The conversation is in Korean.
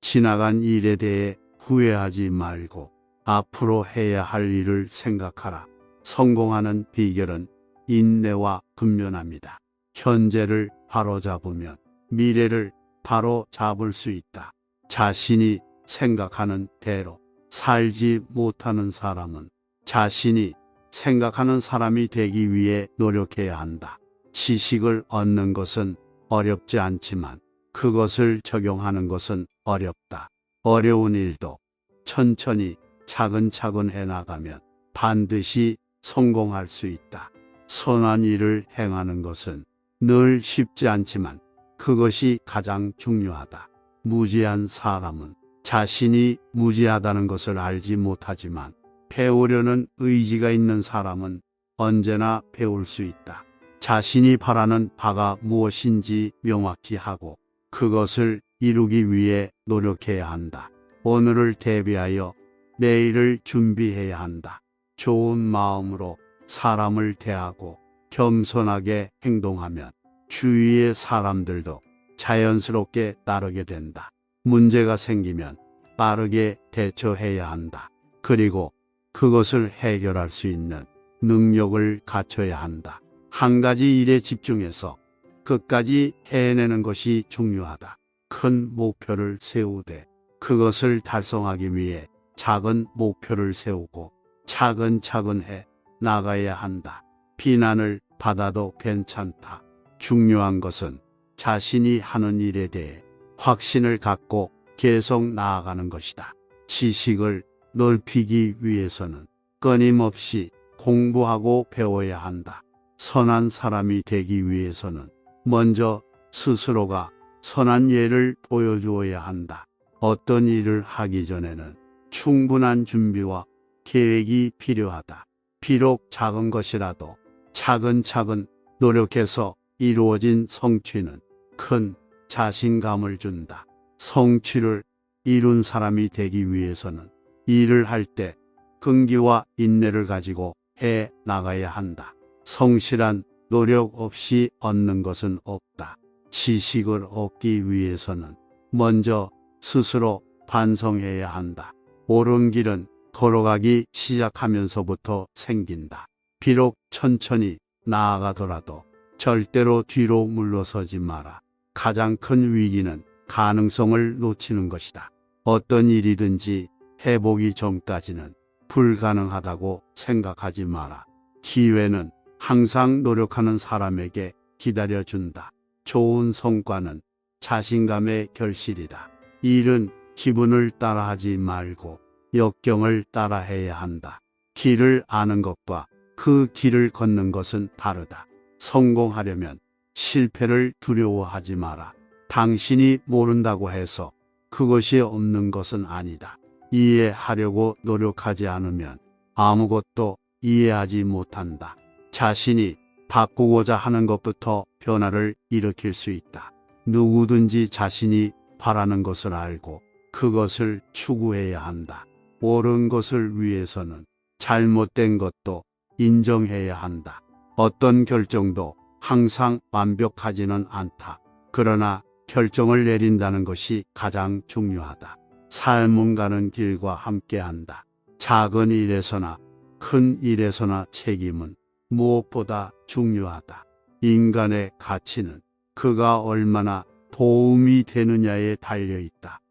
지나간 일에 대해 후회하지 말고 앞으로 해야 할 일을 생각하라. 성공하는 비결은 인내와 근면합니다. 현재를 바로잡으면 미래를 바로 잡을 수 있다. 자신이 생각하는 대로 살지 못하는 사람은 자신이 생각하는 사람이 되기 위해 노력해야 한다. 지식을 얻는 것은 어렵지 않지만 그것을 적용하는 것은 어렵다. 어려운 일도 천천히 차근차근 해나가면 반드시 성공할 수 있다. 선한 일을 행하는 것은 늘 쉽지 않지만 그것이 가장 중요하다. 무지한 사람은 자신이 무지하다는 것을 알지 못하지만 배우려는 의지가 있는 사람은 언제나 배울 수 있다. 자신이 바라는 바가 무엇인지 명확히 하고 그것을 이루기 위해 노력해야 한다. 오늘을 대비하여 내일을 준비해야 한다. 좋은 마음으로 사람을 대하고 겸손하게 행동하면 주위의 사람들도 자연스럽게 따르게 된다. 문제가 생기면 빠르게 대처해야 한다. 그리고 그것을 해결할 수 있는 능력을 갖춰야 한다. 한 가지 일에 집중해서 끝까지 해내는 것이 중요하다. 큰 목표를 세우되 그것을 달성하기 위해 작은 목표를 세우고 차근차근 해 나가야 한다. 비난을 받아도 괜찮다. 중요한 것은 자신이 하는 일에 대해 확신을 갖고 계속 나아가는 것이다. 지식을 넓히기 위해서는 끊임없이 공부하고 배워야 한다. 선한 사람이 되기 위해서는 먼저 스스로가 선한 예를 보여주어야 한다. 어떤 일을 하기 전에는 충분한 준비와 계획이 필요하다. 비록 작은 것이라도 차근차근 노력해서 이루어진 성취는 큰 자신감을 준다. 성취를 이룬 사람이 되기 위해서는 일을 할 때 끈기와 인내를 가지고 해 나가야 한다. 성실한 노력 없이 얻는 것은 없다. 지식을 얻기 위해서는 먼저 스스로 반성해야 한다. 옳은 길은 걸어가기 시작하면서부터 생긴다. 비록 천천히 나아가더라도 절대로 뒤로 물러서지 마라. 가장 큰 위기는 가능성을 놓치는 것이다. 어떤 일이든지 해보기 전까지는 불가능하다고 생각하지 마라. 기회는 항상 노력하는 사람에게 기다려준다. 좋은 성과는 자신감의 결실이다. 일은 기분을 따라하지 말고 역경을 따라해야 한다. 길을 아는 것과 그 길을 걷는 것은 다르다. 성공하려면 실패를 두려워하지 마라. 당신이 모른다고 해서 그것이 없는 것은 아니다. 이해하려고 노력하지 않으면 아무것도 이해하지 못한다. 자신이 바꾸고자 하는 것부터 변화를 일으킬 수 있다. 누구든지 자신이 바라는 것을 알고 그것을 추구해야 한다. 옳은 것을 위해서는 잘못된 것도 인정해야 한다. 어떤 결정도 항상 완벽하지는 않다. 그러나 결정을 내린다는 것이 가장 중요하다. 삶은 가는 길과 함께한다. 작은 일에서나 큰 일에서나 책임은 무엇보다 중요하다. 인간의 가치는 그가 얼마나 도움이 되느냐에 달려 있다.